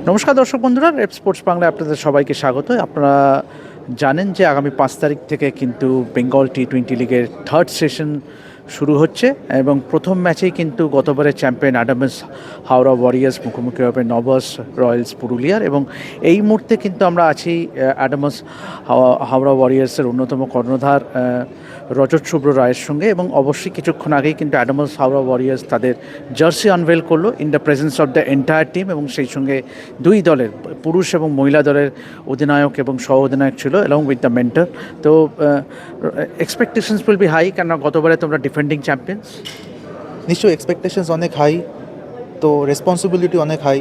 নমস্কার দর্শক বন্ধুরা, রেপ স্পোর্টস বাংলায় আপনাদের সবাইকে স্বাগত। আপনারা জানেন যে আগামী 5 তারিখ থেকে কিন্তু বেঙ্গল টি-20 লিগের থার্ড সেশন শুরু হচ্ছে এবং প্রথম ম্যাচেই কিন্তু গতবারের চ্যাম্পিয়ন অ্যাডামস হাওড়া ওয়ারিয়ার্স মুখোমুখি হবে নবস রয়্যালস পুরুলিয়ার। এবং এই মুহূর্তে কিন্তু আমরা আছি অ্যাডামস হাওড়া ওয়ারিয়ার্সের অন্যতম কর্ণধার রজত শুভ্র রায়ের সঙ্গে, এবং অবশ্যই কিছুক্ষণ আগেই কিন্তু অ্যাডামস হাওড়া ওয়ারিয়ার্স তাদের জার্সি আনভেল করলো in the presence of the entire team, এবং সেই সঙ্গে দুই দলের পুরুষ এবং মহিলা দলের অধিনায়ক এবং সহ অধিনায়ক ছিল অ্যালং উইথ দ্য মেন্টর। তো এক্সপেকটেশনস উইল বি হাই, কেন গতবারে তোমরা ডিফেন্ডিং চ্যাম্পিয়ন্স। নিশ্চয়ই এক্সপেকটেশনস অনেক হাই, তো রেসপন্সিবিলিটি অনেক হাই।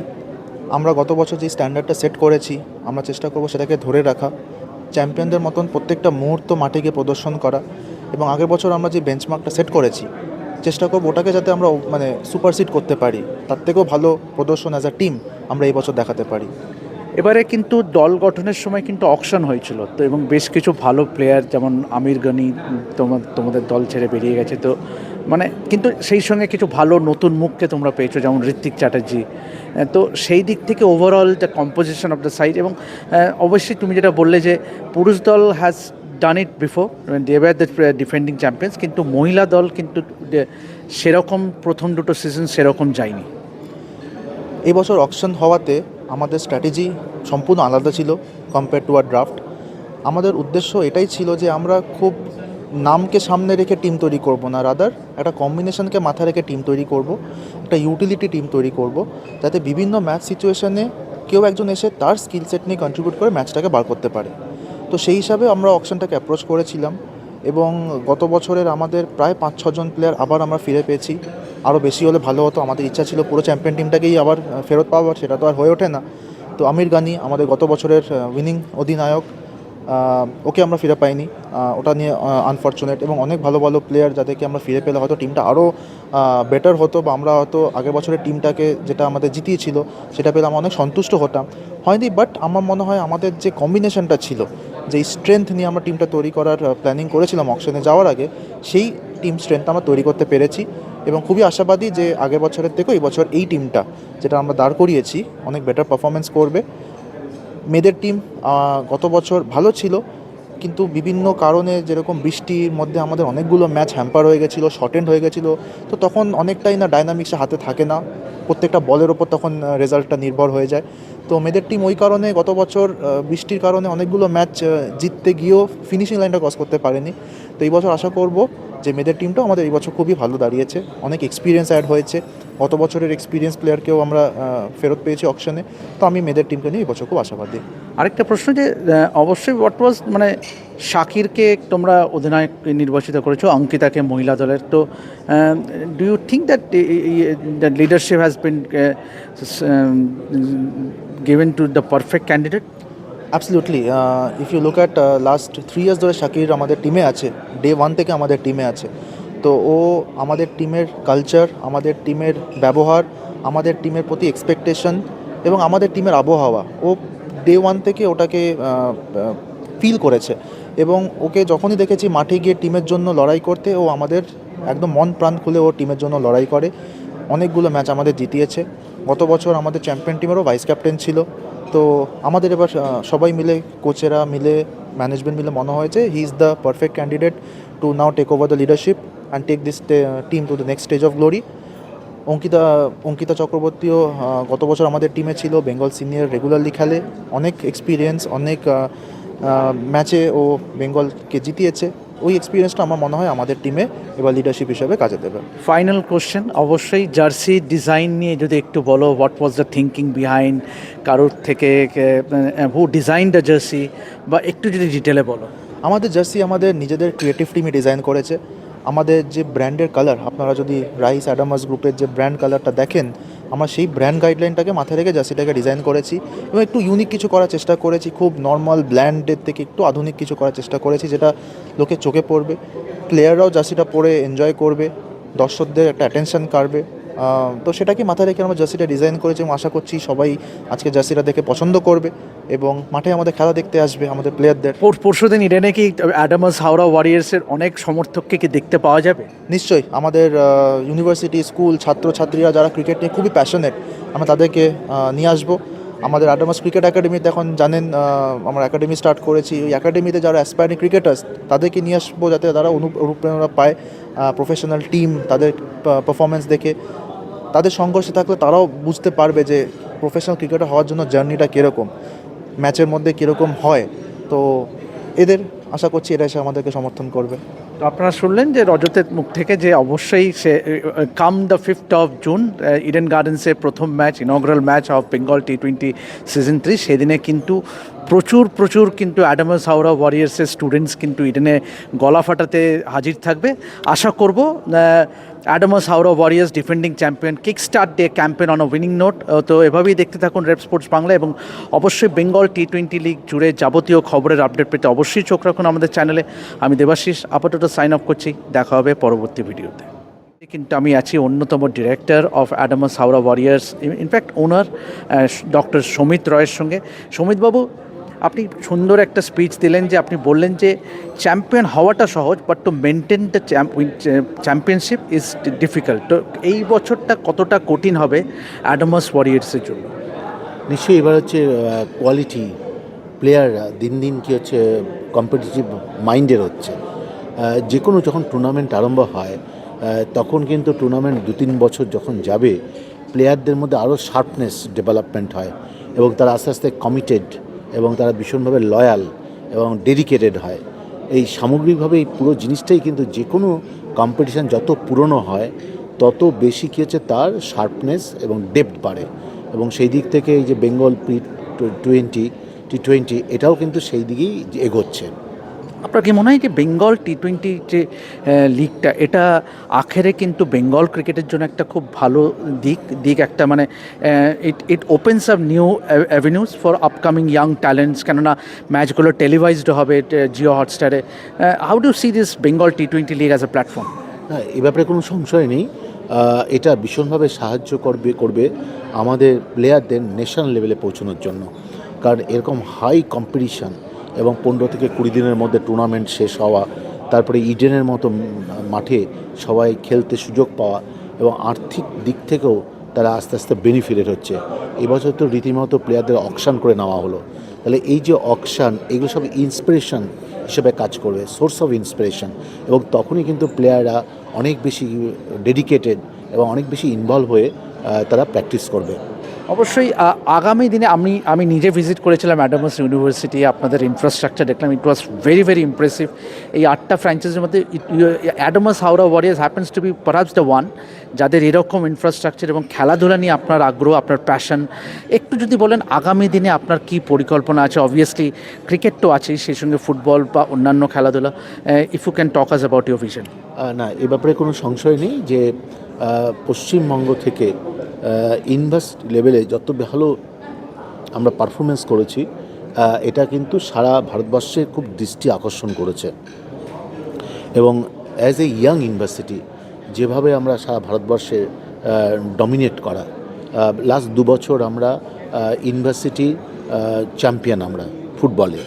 আমরা গত বছর যে স্ট্যান্ডার্ডটা সেট করেছি আমরা চেষ্টা করব সেটাকে ধরে রাখা, চ্যাম্পিয়নদের মতন প্রত্যেকটা মুহূর্ত মাঠে গিয়ে প্রদর্শন করা, এবং আগের বছর আমরা যে বেঞ্চমার্কটা সেট করেছি চেষ্টা করব ওটাকে যাতে আমরা সুপারসিড করতে পারি, তার থেকেও ভালো প্রদর্শন অ্যাজ আ টিম আমরা এই বছর দেখাতে পারি। এবারে কিন্তু দল গঠনের সময় কিন্তু অকশন হয়েছিল তো, এবং বেশ কিছু ভালো প্লেয়ার যেমন আমির গনি তোমাদের দল ছেড়ে বেরিয়ে গেছে তো, কিন্তু সেই সঙ্গে কিছু ভালো নতুন মুখকে তোমরা পেয়েছো যেমন ঋত্বিক চ্যাটার্জি। তো সেই দিক থেকে overall the composition of the side, এবং অবশ্যই তুমি যেটা বললে যে পুরুষ দল has done it before, they were the defending champions, কিন্তু মহিলা দল কিন্তু সেরকম প্রথম দুটো সিজন সেরকম যায়নি। এই বছর অকশন হওয়াতে আমাদের স্ট্র্যাটেজি সম্পূর্ণ আলাদা ছিল কম্পেয়ার টু আর ড্রাফট। আমাদের উদ্দেশ্য এটাই ছিল যে আমরা খুব নামকে সামনে রেখে টিম তৈরি করব না, রাদার একটা কম্বিনেশনকে মাথায় রেখে টিম তৈরি করব, একটা ইউটিলিটি টিম তৈরি করব, যাতে বিভিন্ন ম্যাচ সিচুয়েশনে কেউ একজন এসে তার স্কিল সেট নিয়ে কন্ট্রিবিউট করে ম্যাচটাকে বার করতে পারে। তো সেই হিসাবে আমরা অকশনটাকে অ্যাপ্রোচ করেছিলাম, এবং গত বছরের আমাদের প্রায় 5-6 জন প্লেয়ার আবার আমরা ফিরে পেয়েছি। আরও বেশি হলে ভালো হতো, আমাদের ইচ্ছা ছিল পুরো চ্যাম্পিয়ন টিমটাকেই আবার ফেরত পাওয়ার, সেটা তো আর হয়ে ওঠে না। তো আমির গানি আমাদের গত বছরের উইনিং অধিনায়ক, ওকে আমরা ফিরে পাইনি, ওটা নিয়ে আনফর্চুনেট। এবং অনেক ভালো ভালো প্লেয়ার যাদেরকে আমরা ফিরে পেলে হয়তো টিমটা আরও বেটার হতো, বা আমরা হয়তো আগের বছরের টিমটাকে যেটা আমাদের জিতিয়েছিল সেটা পেলে আমরা অনেক সন্তুষ্ট হতাম। হয়নি, বাট আমার মনে হয় আমাদের যে কম্বিনেশনটা ছিল, যে স্ট্রেংথ নিয়ে আমরা টিমটা তৈরি করার প্ল্যানিং করেছিলাম অকশনে যাওয়ার আগে, সেই টিম স্ট্রেংথ আমরা তৈরি করতে পেরেছি। এবং খুবই আশাবাদী যে আগের বছরের থেকেও এই বছর এই টিমটা যেটা আমরা দাঁড় করিয়েছি অনেক বেটার পারফরমেন্স করবে। মেয়েদের টিম গত বছর ভালো ছিল, কিন্তু বিভিন্ন কারণে যেরকম বৃষ্টির মধ্যে আমাদের অনেকগুলো ম্যাচ হ্যাম্পার হয়ে গেছিলো, শর্টেন্ড হয়ে গেছিলো। তো তখন অনেকটাই না ডাইনামিক্সে হাতে থাকে না, প্রত্যেকটা বলের ওপর তখন রেজাল্টটা নির্ভর হয়ে যায়। তো মেয়েদের টিম ওই কারণে গত বছর বৃষ্টির কারণে অনেকগুলো ম্যাচ জিততে গিয়েও ফিনিশিং লাইনটা ক্রস করতে পারেনি। তো এই বছর আশা করব যে মেয়েদের টিমটাও আমাদের এই বছর খুবই ভালো দাঁড়িয়েছে, অনেক এক্সপিরিয়েন্স অ্যাড হয়েছে, গত বছরের এক্সপিরিয়েন্স প্লেয়ারকেও আমরা ফেরত পেয়েছি অকশনে। তো আমি মেয়েদের টিমকে নিয়ে এই বছর খুব আশাবাদী। আরেকটা প্রশ্ন যে অবশ্যই হোয়াট ওয়াজ শাকিরকে তোমরা অধিনায়ক নির্বাচিত করেছো, অঙ্কিতাকে মহিলা দলের। তো do you think that that leadership has been given to the perfect candidate? Absolutely, if you look at last 3 years ধরে শাকির আমাদের টিমে আছে, ডে 1 থেকে আমাদের টিমে আছে। তো ও আমাদের টিমের কালচার, আমাদের টিমের ব্যবহার, আমাদের টিমের প্রতি এক্সপেকটেশন এবং আমাদের টিমের আবহাওয়া, ও ডে 1 থেকে ওটাকে ফিল করেছে। এবং ওকে যখনই দেখেছি মাঠে গিয়ে টিমের জন্য লড়াই করতে, ও আমাদের একদম মন প্রাণ খুলে ও টিমের জন্য লড়াই করে, অনেকগুলো ম্যাচ আমাদের জিতিয়েছে। গত বছর আমাদের চ্যাম্পিয়ন টিমেরও ভাইস ক্যাপ্টেন ছিল। তো আমাদের এবার সবাই মিলে, কোচেরা মিলে, ম্যানেজমেন্ট মিলে মনে হয়েছে he is the perfect candidate to now take over the leadership and take this team to the next stage of glory. Ankita চক্রবর্তীও গত বছর আমাদের টিমে ছিল, বেঙ্গল সিনিয়র রেগুলারলি খেলে, অনেক এক্সপিরিয়েন্স, অনেক ম্যাচে ও বেঙ্গলকে জিতিয়েছে। ওই এক্সপিরিয়েন্সটা আমার মনে হয় আমাদের টিমে এবার লিডারশিপ হিসেবে কাজে দেবে। ফাইনাল কোশ্চেন, অবশ্যই জার্সি ডিজাইন নিয়ে যদি একটু বলো, what was the thinking behind, কারোর থেকে হু ডিজাইন দ্য জার্সি, বা একটু যদি ডিটেলে বলো। আমাদের জার্সি আমাদের নিজেদের ক্রিয়েটিভ টিমই ডিজাইন করেছে। আমাদের যে ব্র্যান্ডের কালার, আপনারা যদি রাইস অ্যাডামাস গ্রুপের যে ব্র্যান্ড কালারটা দেখেন, আমরা সেই ব্র্যান্ড গাইডলাইনটাকে মাথায় রেখে জার্সিটাকে ডিজাইন করেছি, এবং একটু ইউনিক কিছু করার চেষ্টা করেছি, খুব নর্মাল ব্র্যান্ডের থেকে একটু আধুনিক কিছু করার চেষ্টা করেছি, যেটা লোকে চোখে পড়বে, প্লেয়াররাও জার্সিটা পরে এনজয় করবে, দর্শকদের একটা অ্যাটেনশন কাড়বে। তো সেটাকে মাথায় রেখে আমরা জার্সিটা ডিজাইন করেছি, এবং আশা করছি সবাই আজকে জার্সিটা দেখে পছন্দ করবে এবং মাঠে আমাদের খেলা দেখতে আসবে আমাদের প্লেয়ারদের। পরশুদিন ইডেনে কি অ্যাডামাস হাওড়া ওয়ারিয়ার্সের অনেক সমর্থককে কি দেখতে পাওয়া যাবে? নিশ্চয়ই, আমাদের ইউনিভার্সিটি, স্কুল, ছাত্রছাত্রীরা যারা ক্রিকেট নিয়ে খুবই প্যাশনেট, আমরা তাদেরকে নিয়ে আসবো। আমাদের আডামাস ক্রিকেট একাডেমিতে এখন জানেন আমরা একাডেমি স্টার্ট করেছি। ওই একাডেমিতে যারা অ্যাসপায়ারিং ক্রিকেটার্স তাদেরকে নিয়ে আসবো, যাতে তারা অনুপ্রেরণা পায়, প্রফেশনাল টিম তাদের পারফরমেন্স দেখে তাদের সংঘর্ষে থাকলে তারাও বুঝতে পারবে যে প্রফেশনাল ক্রিকেটার হওয়ার জন্য জার্নিটা কীরকম, ম্যাচের মধ্যে কীরকম হয়। তো এদের আশা করছি এরা এসে আমাদেরকে সমর্থন করবে। তো আপনারা শুনলেন যে রজতের মুখ থেকে যে অবশ্যই সে come the 5th of June Eden গার্ডেন্সে প্রথম match, inaugural match of Bengal T20 season 3, সেদিনে কিন্তু প্রচুর কিন্তু অ্যাডামাস হাওড়া ওয়ারিয়ার্সের স্টুডেন্টস কিন্তু ইডেনে গলা ফাটাতে হাজির থাকবে। আশা করব Adamas Howrah warriors defending champion kick start day campaign on winning note. তো এভাবেই দেখতে থাকুন রেপ স্পোর্টস বাংলা, এবং অবশ্যই বেঙ্গল T20 লিগ জুড়ে যাবতীয় খবরের আপডেট পেতে অবশ্যই চোখ রাখুন আমাদের চ্যানেলে। আমি দেবাশিস আপাতত সাইন অফ করছি, দেখা হবে পরবর্তী ভিডিওতে। কিন্তু আমি আছি অন্যতম director of Adamas Howrah warriors, in fact owner doctor Samit রয়ের সঙ্গে। সমিতবাবু, আপনি সুন্দর একটা স্পিচ দিলেন, যে আপনি বললেন যে চ্যাম্পিয়ন হওয়াটা সহজ, but to maintain the championship is difficult. তো এই বছরটা কতটা কঠিন হবে অ্যাডামাস ওয়ারিয়ার্সের জন্য? নিশ্চয়ই এবার হচ্ছে কোয়ালিটি প্লেয়াররা দিন দিন কি হচ্ছে কম্পিটিটিভ মাইন্ডের হচ্ছে। যে কোনো যখন টুর্নামেন্ট আরম্ভ হয় তখন কিন্তু টুর্নামেন্ট 2-3 বছর যখন যাবে, প্লেয়ারদের মধ্যে আরও শার্পনেস ডেভেলপমেন্ট হয় এবং তারা আস্তে আস্তে কমিটেড এবং তারা ভীষণভাবে লয়াল এবং ডেডিকেটেড হয়। এই সামগ্রিকভাবে এই পুরো জিনিসটাই কিন্তু যে কোনো কম্পিটিশান যত পুরনো হয় তত বেশি কী হচ্ছে তার শার্পনেস এবং ডেপথ বাড়ে। এবং সেই দিক থেকে এই যে বেঙ্গল T20 এটাও কিন্তু সেই দিকেই এগোচ্ছে। আপনার কি মনে হয় যে বেঙ্গল T20 যে লিগটা, এটা আখেরে কিন্তু বেঙ্গল ক্রিকেটের জন্য একটা খুব ভালো দিক একটা, মানে it opens up new avenues for upcoming young talents, কেননা ম্যাচগুলো টেলিভাইজড হবে জিও হটস্টারে। How do see this Bengal T20 league as a platform? না, এ ব্যাপারে কোনো সংশয় নেই। এটা ভীষণভাবে সাহায্য করবে আমাদের প্লেয়ারদের ন্যাশনাল লেভেলে পৌঁছানোর জন্য। কারণ এরকম হাই কম্পিটিশান এবং 15 থেকে 20 দিনের মধ্যে টুর্নামেন্ট শেষ হওয়া, তারপরে ইডেনের মতো মাঠে সবাই খেলতে সুযোগ পাওয়া এবং আর্থিক দিক থেকেও তারা আস্তে আস্তে বেনিফিটেড হচ্ছে। এবছর তো রীতিমতো প্লেয়ারদের অকশান করে নেওয়া হলো। তাহলে এই যে অকশান, এগুলো সব ইন্সপিরেশন হিসেবে কাজ করবে, সোর্স অফ ইন্সপিরেশন, এবং তখনই কিন্তু প্লেয়াররা অনেক বেশি ডেডিকেটেড এবং অনেক বেশি ইনভলভ হয়ে তারা প্র্যাকটিস করবে। অবশ্যই আগামী দিনে আমি নিজে ভিজিট করেছিলাম অ্যাডামাস ইউনিভার্সিটি, আপনাদের ইনফ্রাস্ট্রাকচার দেখলাম, ইট ওয়াজ ভেরি ইমপ্রেসিভ। এই 8টা ফ্র্যাঞ্চাইজির মধ্যে Adamas Howrah Warriors happens to be perhaps the one যাদের এরকম ইনফ্রাস্ট্রাকচার এবং খেলাধুলা নিয়ে আপনার আগ্রহ, আপনার প্যাশন। একটু যদি বলেন আগামী দিনে আপনার কি পরিকল্পনা আছে? অবভিয়াসলি ক্রিকেট তো আছেই, সেই সঙ্গে ফুটবল বা অন্যান্য খেলাধুলা। If you can talk us about your vision. না, এ ব্যাপারে কোনো সংশয় নেই যে পশ্চিমবঙ্গ থেকে ইউনিভার্সিটি লেভেলে যত ভালো আমরা পারফরমেন্স করেছি, এটা কিন্তু সারা ভারতবর্ষে খুব দৃষ্টি আকর্ষণ করেছে। এবং অ্যাজ এ ইয়াং ইউনিভার্সিটি যেভাবে আমরা সারা ভারতবর্ষে ডমিনেট করা, লাস্ট 2 বছর আমরা ইউনিভার্সিটি চ্যাম্পিয়ন আমরা ফুটবলে,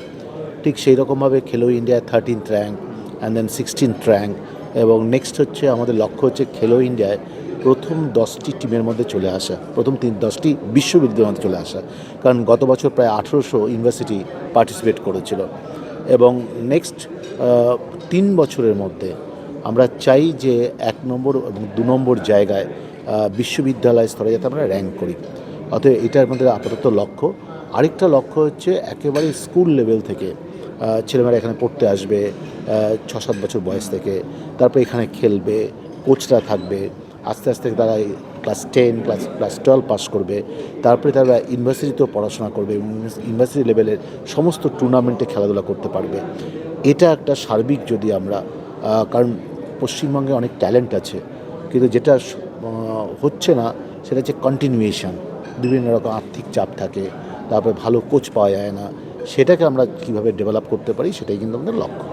ঠিক সেই রকমভাবে খেলো India 13th rank and then 16th rank. এবং নেক্সট হচ্ছে আমাদের লক্ষ্য হচ্ছে খেলো ইন্ডিয়ায় প্রথম 10টি টিমের মধ্যে চলে আসা, প্রথম 10টি বিশ্ববিদ্যালয়ের মধ্যে চলে আসা। কারণ গত বছর প্রায় 1800 ইউনিভার্সিটি পার্টিসিপেট করেছিল। এবং নেক্সট 3 বছরের মধ্যে আমরা চাই যে 1 নম্বর এবং 2 নম্বর জায়গায় বিশ্ববিদ্যালয় স্তরে যাতে আমরা র্যাঙ্ক করি। অতএব এটার মধ্যে আপাতত লক্ষ্য। আরেকটা লক্ষ্য হচ্ছে একেবারে স্কুল লেভেল থেকে ছেলেমেয়েরা এখানে পড়তে আসবে 6-7 বছর বয়স থেকে, তারপরে এখানে খেলবে, কোচরা থাকবে, আস্তে আস্তে তারা ক্লাস 10 ক্লাস 12 পাস করবে, তারপরে তারা ইউনিভার্সিটিতেও পড়াশোনা করবে এবং ইউনিভার্সিটি লেভেলের সমস্ত টুর্নামেন্টে খেলাধুলা করতে পারবে। এটা একটা সার্বিক যদি আমরা, কারণ পশ্চিমবঙ্গে অনেক ট্যালেন্ট আছে, কিন্তু যেটা হচ্ছে না সেটা হচ্ছে কন্টিনিউয়েশন। বিভিন্ন রকম আর্থিক চাপ থাকে, তারপরে ভালো কোচ পাওয়া যায় না। সেটাকে আমরা কীভাবে ডেভেলপ করতে পারি সেটাই কিন্তু আমাদের লক্ষ্য।